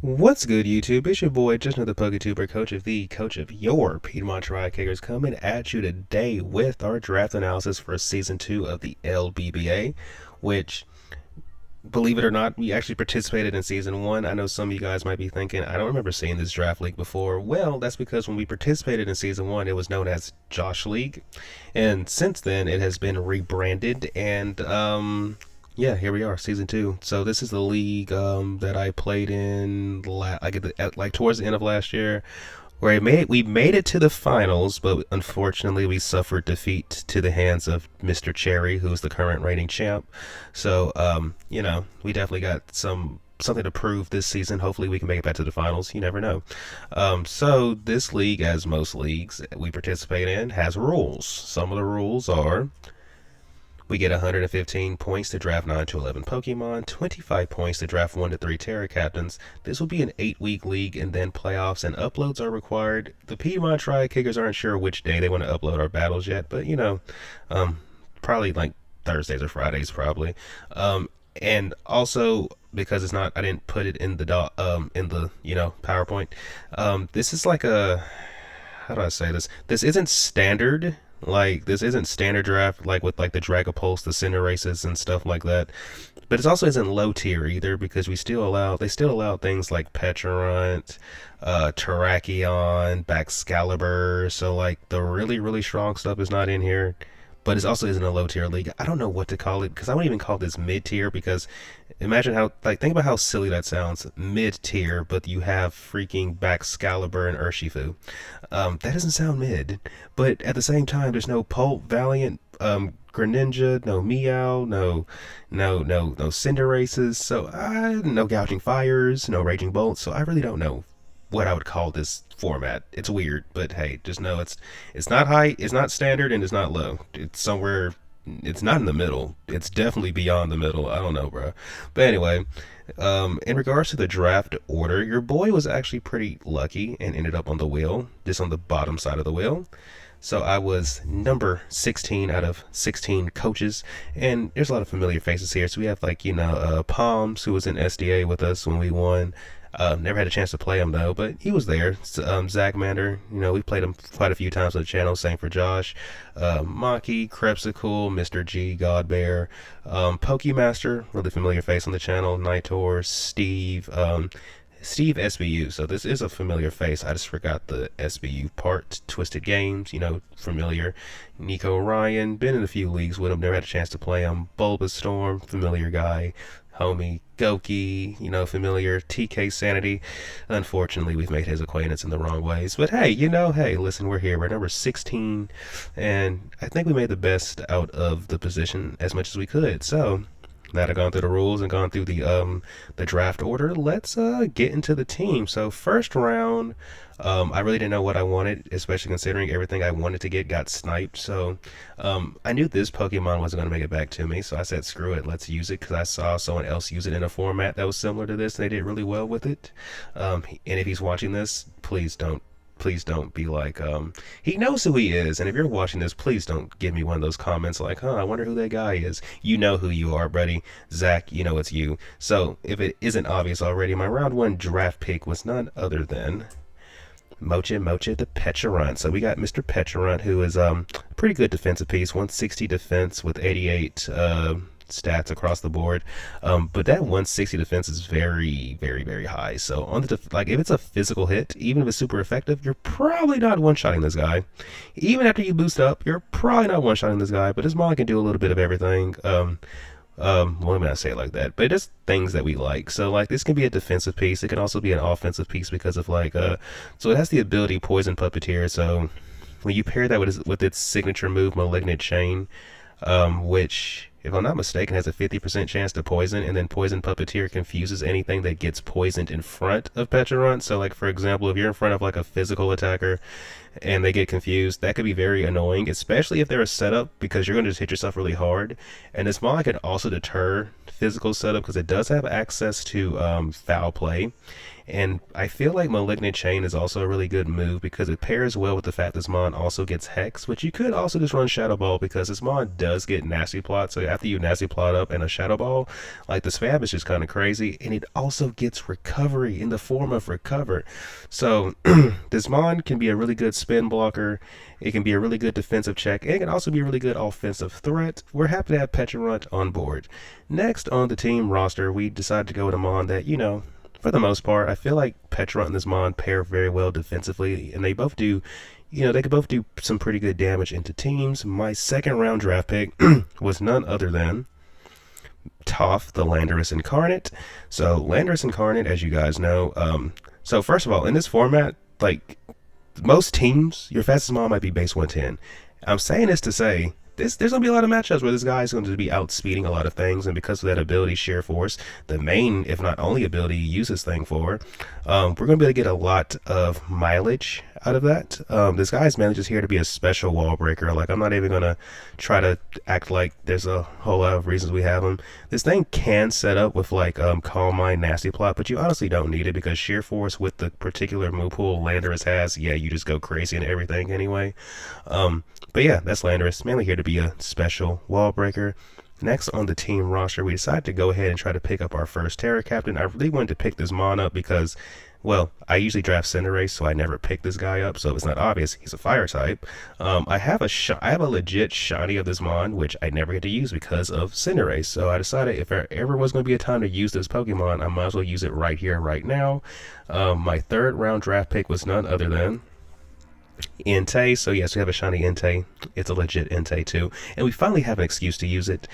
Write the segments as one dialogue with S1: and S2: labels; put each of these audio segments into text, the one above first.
S1: What's good, YouTube? It's your boy, just another PokeTuber, coach of your Piedmont Tri-Kickers, coming at you today with our draft analysis for Season 2 of the LBBA, which, believe it or not, we actually participated in Season 1. I know some of you guys might be thinking, I don't remember seeing this draft league before. Well, that's because when we participated in Season 1, it was known as Josh League, and since then, it has been rebranded, and, yeah, here we are, season two. So this is the league that I played in like towards the end of last year, where we made it to the finals, but unfortunately we suffered defeat to the hands of Mr. Cherry, who's the current reigning champ. So we definitely got something to prove this season. Hopefully we can make it back to the finals. You never know. So this league, as most leagues we participate in, has rules. Some of the rules are: we get 115 points to draft 9 to 11 Pokemon, 25 points to draft 1 to 3 Terra Captains. This will be an 8-week league, and then playoffs and uploads are required. The Piedmont Tri-Kickers aren't sure which day they want to upload our battles yet, but probably like Thursdays or Fridays, probably. And also, because it's not, I didn't put it in the PowerPoint. This is like a, how do I say this? This isn't standard. Like, this isn't standard draft, like with like the Dragapulse, the Cinder Races, and stuff like that. But it also isn't low tier either, because they still allow things like Pecharunt, Terrakion, Baxcalibur. So like the really really strong stuff is not in here, but it also isn't a low tier league. I don't know what to call it, because I wouldn't even call this mid tier, because imagine how, like, think about how silly that sounds. Mid tier, but you have freaking Baxcalibur and Urshifu. That doesn't sound mid, but at the same time, there's no Pulp, Valiant, Greninja, no Meow, no Cinder Races, so no Gouging Fires, no Raging Bolts, so I really don't know what I would call this format. It's weird, but hey, just know it's not high, it's not standard, and it's not low. It's somewhere. It's not in the middle. It's definitely beyond the middle. I don't know, bro. But anyway, in regards to the draft order, your boy was actually pretty lucky and ended up on the wheel, just on the bottom side of the wheel. So I was number 16 out of 16 coaches, and there's a lot of familiar faces here. So we have, like, Palms, who was in SDA with us when we won. Never had a chance to play him though, but he was there. Zach Mander, we played him quite a few times on the channel. Same for Josh. Maki, Crepsicle, Mr. G, Godbear, Pokemaster, really familiar face on the channel. Nitor, Steve SBU. So this is a familiar face. I just forgot the SBU part. Twisted Games, familiar. Nico Ryan, been in a few leagues with him. Never had a chance to play him. Bulbastorm, familiar guy. Homie Goki, familiar. TK Sanity. Unfortunately, we've made his acquaintance in the wrong ways. But hey, hey, listen, we're here. We're number 16, and I think we made the best out of the position as much as we could. So now that I've gone through the rules and gone through the draft order, let's get into the team. So first round, I really didn't know what I wanted, especially considering everything I wanted to get got sniped. So I knew this Pokemon wasn't going to make it back to me, so I said screw it, let's use it, because I saw someone else use it in a format that was similar to this and they did really well with it. And if he's watching this, please don't be like, he knows who he is, and if you're watching this, please don't give me one of those comments like, I wonder who that guy is. You know who you are, buddy. Zach, you know it's you. So if it isn't obvious already, my round one draft pick was none other than Mocha the Pecharunt. So we got Mr. Pecharunt, who is a pretty good defensive piece, 160 defense with 88 stats across the board, but that 160 defense is very very very high. So on the like, if it's a physical hit, even if it's super effective, you're probably not one-shotting this guy. Even after you boost up, you're probably not one-shotting this guy, but his mod can do a little bit of everything. Well, let me not say it like that, but it's things that we like. So like, this can be a defensive piece, it can also be an offensive piece, because of like so it has the ability Poison Puppeteer. So when you pair that with its signature move Malignant Chain, which, if I'm not mistaken, has a 50% chance to poison, and then Poison Puppeteer confuses anything that gets poisoned in front of Pecharunt. So like, for example, if you're in front of like a physical attacker and they get confused, that could be very annoying, especially if they're a setup, because you're going to just hit yourself really hard. And this mod can also deter physical setup because it does have access to foul play. And I feel like Malignant Chain is also a really good move because it pairs well with the fact this mon also gets Hex, which you could also just run Shadow Ball because this mon does get Nasty Plot. So after you Nasty Plot up and a Shadow Ball, like the spam is just kind of crazy. And it also gets Recovery in the form of Recover. So this mon can be a really good spin blocker. It can be a really good defensive check. And it can also be a really good offensive threat. We're happy to have Petrarunt on board. Next on the team roster, we decided to go with a mon that, you know, for the most part, I feel like Petrarunt and this mon pair very well defensively, and they both do, you know, they could both do some pretty good damage into teams. My second round draft pick was none other than Toph, the Landorus Incarnate. So Landorus Incarnate, as you guys know, so first of all, in this format, like most teams, your fastest mon might be base 110. I'm saying this to say there's going to be a lot of matchups where this guy is going to be outspeeding a lot of things, and because of that ability, Sheer Force, the main, if not only ability you use this thing for, we're going to be able to get a lot of mileage out of that. This guy is mainly just here to be a special wall breaker. Like, I'm not even going to try to act like there's a whole lot of reasons we have him. This thing can set up with, like, Calm Mind, Nasty Plot, but you honestly don't need it because Sheer Force with the particular move pool Landorus has, yeah, you just go crazy and everything anyway. But yeah, that's Landorus, mainly here to be a special wall breaker. Next on the team roster, we decided to go ahead and try to pick up our first Terra Captain. I really wanted to pick this mon up because, well, I usually draft Cinderace, so I never pick this guy up, so it's not obvious he's a fire type. I have a legit shiny of this mon, which I never get to use because of Cinderace, so I decided if there ever was going to be a time to use this Pokemon, I might as well use it right here, right now. My third round draft pick was none other than Entei. So yes, we have a shiny Entei. It's a legit Entei too, and we finally have an excuse to use it.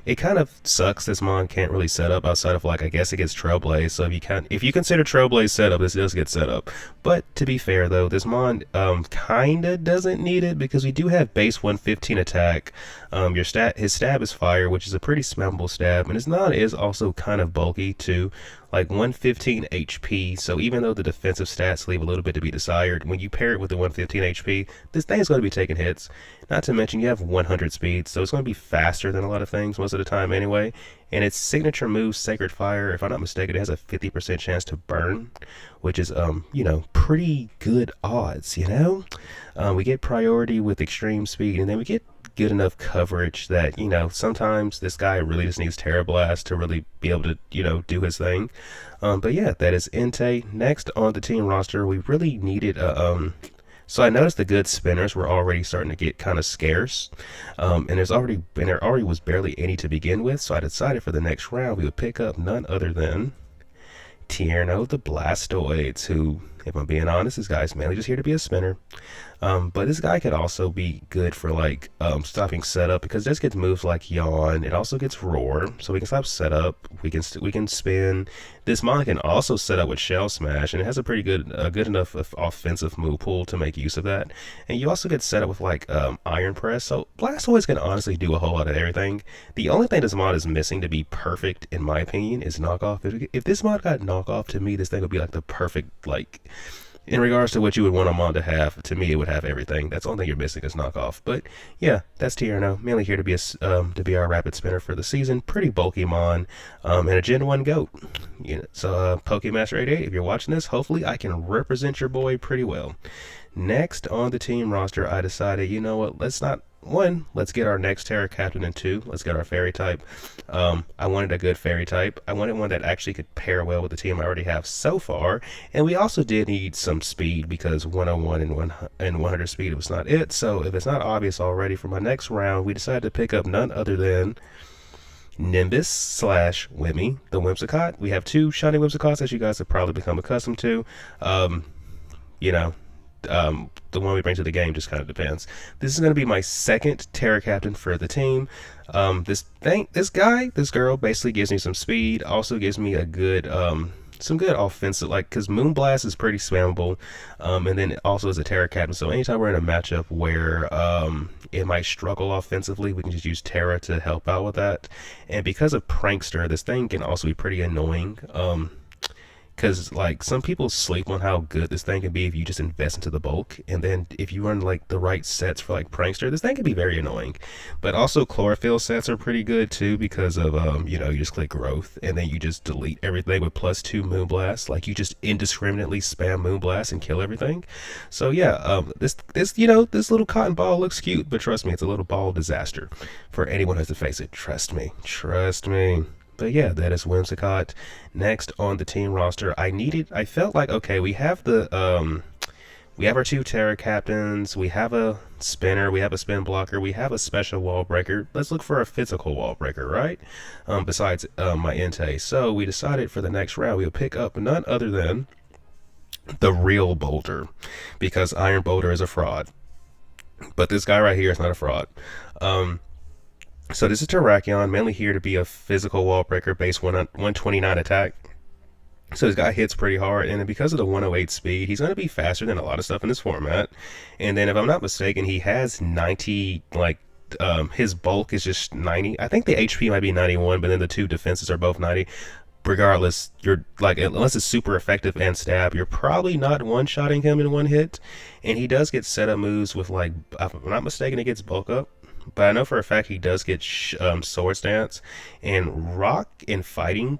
S1: It kind of sucks this mon can't really set up outside of, like, I guess it gets Trailblaze. So if you consider Trailblaze setup, this does get set up. But to be fair though, this mon kinda doesn't need it because we do have base 115 attack. His stab is fire, which is a pretty spammable stab, and his non is also kind of bulky too, like 115 HP. So even though the defensive stats leave a little bit to be desired, when you pair it with the 115 HP, this thing is going to be taking hits. Not to mention you have 100 speed, so it's going to be faster than a lot of things most of the time anyway. And its signature move, Sacred Fire, if I'm not mistaken, it has a 50% chance to burn, which is, you know, pretty good odds, you know? We get priority with extreme speed, and then we get good enough coverage that, you know, sometimes this guy really just needs Terra Blast to really be able to, you know, do his thing. But yeah, that is Entei. Next on the team roster, we really needed a, so I noticed the good spinners were already starting to get kind of scarce, and there already was barely any to begin with, so I decided for the next round we would pick up none other than Tierno the Blastoise, who, if I'm being honest, this guy's mainly just here to be a spinner. But this guy could also be good for, like, stopping setup because this gets moves like Yawn. It also gets Roar, so we can stop setup. We can spin. This mon can also set up with Shell Smash, and it has a pretty good enough offensive move pool to make use of that. And you also get set up with, like, Iron Press. So Blastoise can honestly do a whole lot of everything. The only thing this mod is missing to be perfect, in my opinion, is knockoff. If this mod got knockoff, to me, this thing would be like the perfect, like, in regards to what you would want a mon to have, to me it would have everything. That's the only thing you're missing is knockoff. But yeah, that's Tierno, mainly here to be our rapid spinner for the season. Pretty bulky mon, and a Gen 1 GOAT. You know, so Pokemaster 88, if you're watching this, hopefully I can represent your boy pretty well. Next on the team roster, I decided, you know what, let's get our next Terra Captain, and 2, let's get our Fairy type. I wanted a good Fairy type. I wanted one that actually could pair well with the team I already have so far, and we also did need some speed because 101 and 100 speed was not it. So if it's not obvious already, for my next round, we decided to pick up none other than Nimbus / Wimmy, the Whimsicott. We have 2 shiny Whimsicotts, as you guys have probably become accustomed to. You know, the one we bring to the game just kind of depends. This is going to be my second Terra Captain for the team. This girl basically gives me some speed, also gives me a good, some good offensive, like, because Moonblast is pretty spammable, and then it also is a Terra Captain, so anytime we're in a matchup where it might struggle offensively, we can just use Terra to help out with that. And because of Prankster, this thing can also be pretty annoying. Because like some people sleep on how good this thing can be if you just invest into the bulk, and then if you run like the right sets for like prankster, this thing can be very annoying. But also chlorophyll sets are pretty good too because of you just click growth and then you just delete everything with +2 moonblast. Like you just indiscriminately spam moonblast and kill everything. So yeah, this little cotton ball looks cute, but trust me, it's a little ball of disaster for anyone who has to face it. Trust me, trust me. But yeah, that is Whimsicott. Next on the team roster, I felt like, okay, we have our 2 Terra Captains, we have a spinner, we have a spin blocker, we have a special wall breaker. Let's look for a physical wall breaker, right? Besides my Entei. So we decided for the next round we would pick up none other than the real Boulder, because Iron Boulder is a fraud. But this guy right here is not a fraud. So this is Terrakion, mainly here to be a physical wall breaker, base 129 attack. So this guy hits pretty hard, and because of the 108 speed, he's going to be faster than a lot of stuff in this format. And then if I'm not mistaken, he has 90, like, his bulk is just 90. I think the HP might be 91, but then the 2 defenses are both 90. Regardless, you're like, unless it's super effective and stab, you're probably not one-shotting him in 1 hit. And he does get setup moves with, like, if I'm not mistaken, it gets bulk up. But I know for a fact he does get sword stance, and rock and fighting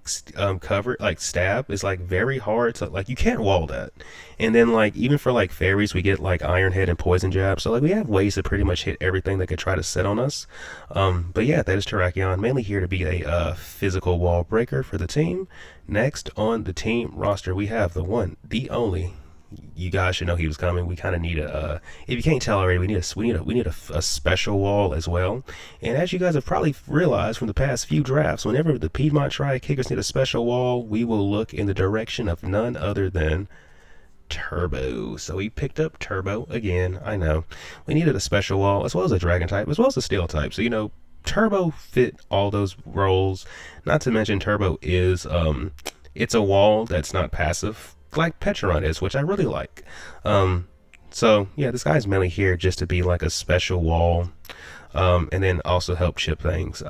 S1: cover, like stab, is like very hard to, like, you can't wall that. And then like even for like fairies we get like iron head and poison jab, so like we have ways to pretty much hit everything that could try to set on us. But yeah, that is Terrakion, mainly here to be a physical wall breaker for the team. Next on the team roster we have the one, the only, you guys should know he was coming. We kind of need if you can't tell already, we need a special wall as well. And as you guys have probably realized from the past few drafts, whenever the Piedmont Tri kickers need a special wall, we will look in the direction of none other than Turbo. So we picked up Turbo again. I know we needed a special wall as well as a dragon type as well as a steel type. So Turbo fit all those roles. Not to mention Turbo is it's a wall that's not passive like Petron is, which I really like. So yeah, this guy's mainly here just to be like a special wall, and then also help chip things.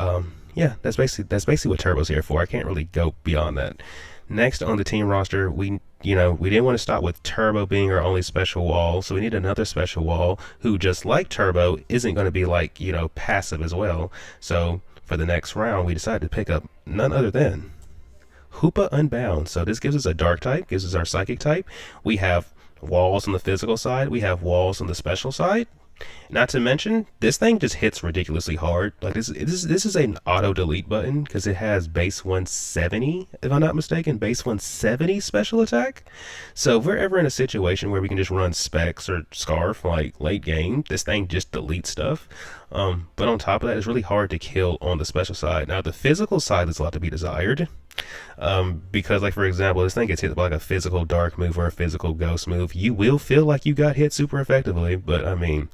S1: Yeah, that's basically what Turbo's here for. I can't really go beyond that. Next on the team roster, we didn't want to stop with Turbo being our only special wall, so we need another special wall who, just like Turbo, isn't going to be like passive as well. So for the next round, we decided to pick up none other than Hoopa Unbound. So this gives us a dark type, gives us our psychic type. We have walls on the physical side, we have walls on the special side. Not to mention, this thing just hits ridiculously hard. Like this is an auto delete button because it has base 170, if I'm not mistaken, base 170 special attack. So if we're ever in a situation where we can just run Specs or Scarf like late game, this thing just deletes stuff. But on top of that, it's really hard to kill on the special side. Now the physical side is a lot to be desired. Because like for example, this thing gets hit by like a physical dark move or a physical ghost move, you will feel like you got hit super effectively, but I mean,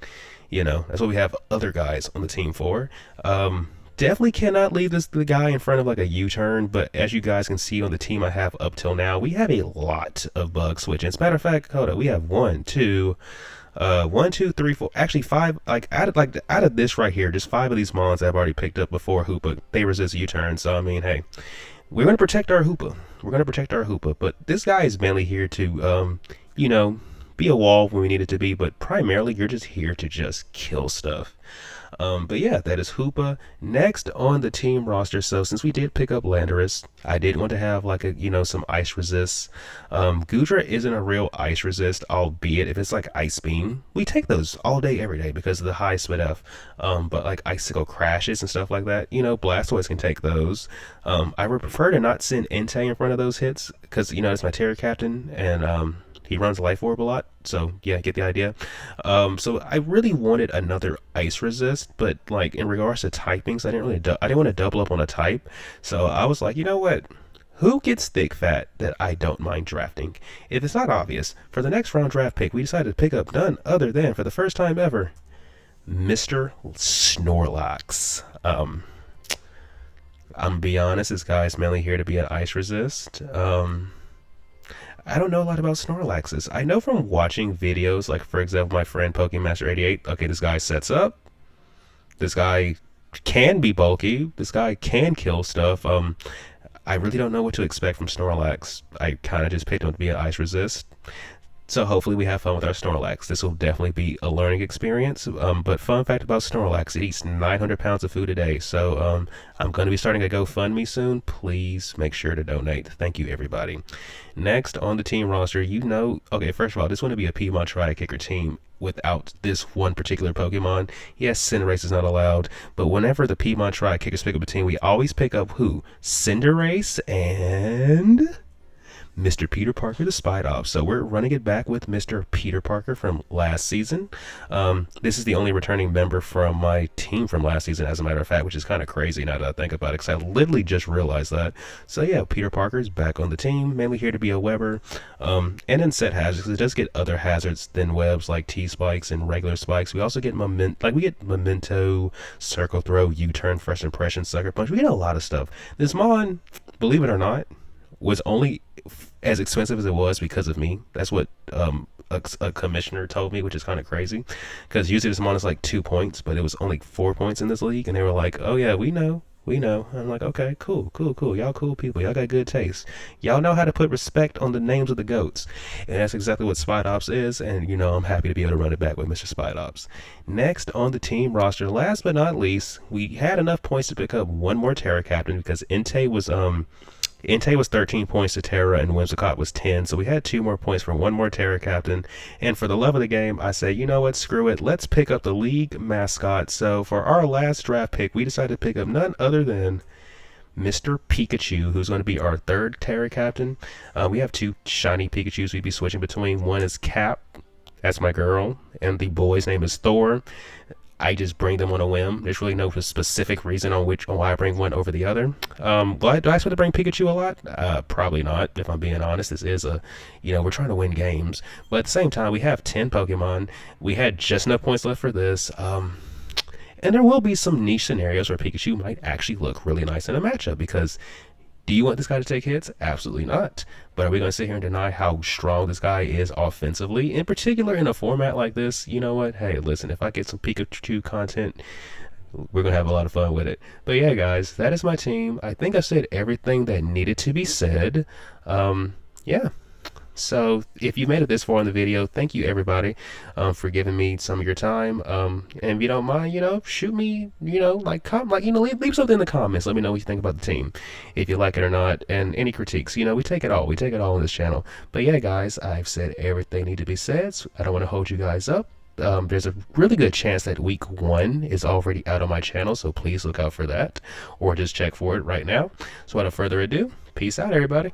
S1: that's what we have other guys on the team for. Definitely cannot leave the guy in front of like a U-turn, but as you guys can see on the team I have up till now, we have a lot of bug switching. As a matter of fact, hold up, we have 1, 2, 3, 4, actually 5, out of this right here, just 5 of these mons I've already picked up before Hoopa. They resist U-turn, so I mean, hey, we're going to protect our Hoopa. We're going to protect our Hoopa. But this guy is mainly here to, be a wall when we need it to be. But primarily, you're just here to just kill stuff. But yeah, that is Hoopa. Next on the team roster, so since we did pick up Landorus, I did want to have like some ice resists. Gudra isn't a real ice resist, albeit if it's like Ice Beam, we take those all day, every day because of the high SPF. But like Icicle Crashes and stuff like that, Blastoise can take those. I would prefer to not send Entei in front of those hits because, it's my Terra Captain and, he runs Life Orb a lot, so yeah, get the idea. So I really wanted another ice resist, but like in regards to typings, I didn't want to double up on a type. So I was like, you know what? Who gets thick fat that I don't mind drafting? If it's not obvious, for the next round draft pick, we decided to pick up none other than, for the first time ever, Mr. Snorlax. I'm gonna be honest, this guy's mainly here to be an ice resist. I don't know a lot about Snorlaxes. I know from watching videos, like for example, my friend PokeMaster88. Okay, this guy sets up. This guy can be bulky. This guy can kill stuff. I really don't know what to expect from Snorlax. I kind of just picked him to be an ice resist. So hopefully we have fun with our Snorlax. This will definitely be a learning experience. But fun fact about Snorlax, it eats 900 pounds of food a day. So I'm going to be starting a GoFundMe soon. Please make sure to donate. Thank you, everybody. Next on the team roster, okay, first of all, this wouldn't be a Piedmont Tri-Kicker team without this one particular Pokemon. Yes, Cinderace is not allowed, but whenever the Piedmont Tri-Kickers pick up a team, we always pick up who? Cinderace and Mr. Peter Parker the Spidoff. So we're running it back with Mr. Peter Parker from last season. This is the only returning member from my team from last season, as a matter of fact, which is kind of crazy now that I think about it, because I literally just realized that. So yeah, Peter Parker is back on the team, mainly here to be a Weber, and then set hazards, because it does get other hazards than webs like T-spikes and regular spikes. We also get Memento, Circle Throw, U-turn, First Impression, Sucker Punch. We get a lot of stuff. This Mon, believe it or not, was only as expensive as it was because of me. That's what a commissioner told me, which is kind of crazy, because usually this Mon is like 2 points, but it was only 4 points in this league, and they were like, oh yeah, we know. I'm like, okay, cool. Y'all cool people. Y'all got good taste. Y'all know how to put respect on the names of the goats. And that's exactly what Spidops is. And, I'm happy to be able to run it back with Mr. Spidops. Next on the team roster, last but not least, we had enough points to pick up one more Terra Captain, because Entei was 13 points to Terra and Whimsicott was 10, so we had 2 more points for one more Terra Captain. And for the love of the game, I say, you know what, screw it, let's pick up the league mascot. So for our last draft pick, we decided to pick up none other than Mr. Pikachu, who's going to be our 3rd Terra Captain. We have 2 shiny Pikachus we'd be switching between. One is Cap, that's my girl, and the boy's name is Thor. I just bring them on a whim. There's really no specific reason on why I bring one over the other. Do I expect to bring Pikachu a lot? Probably not, if I'm being honest. This is we're trying to win games. But at the same time, we have 10 Pokemon. We had just enough points left for this. And there will be some niche scenarios where Pikachu might actually look really nice in a matchup, because do you want this guy to take hits? Absolutely not. But are we going to sit here and deny how strong this guy is offensively? In particular, in a format like this, you know what? Hey, listen, if I get some Pikachu content, we're going to have a lot of fun with it. But yeah, guys, that is my team. I think I said everything that needed to be said. Yeah. So if you made it this far in the video, thank you everybody for giving me some of your time. And if you don't mind, shoot me, leave something in the comments. Let me know what you think about the team, if you like it or not, and any critiques. We take it all. We take it all on this channel. But yeah, guys, I've said everything need to be said. So I don't want to hold you guys up. There's a really good chance that week 1 is already out on my channel, so please look out for that, or just check for it right now. So without further ado, peace out, everybody.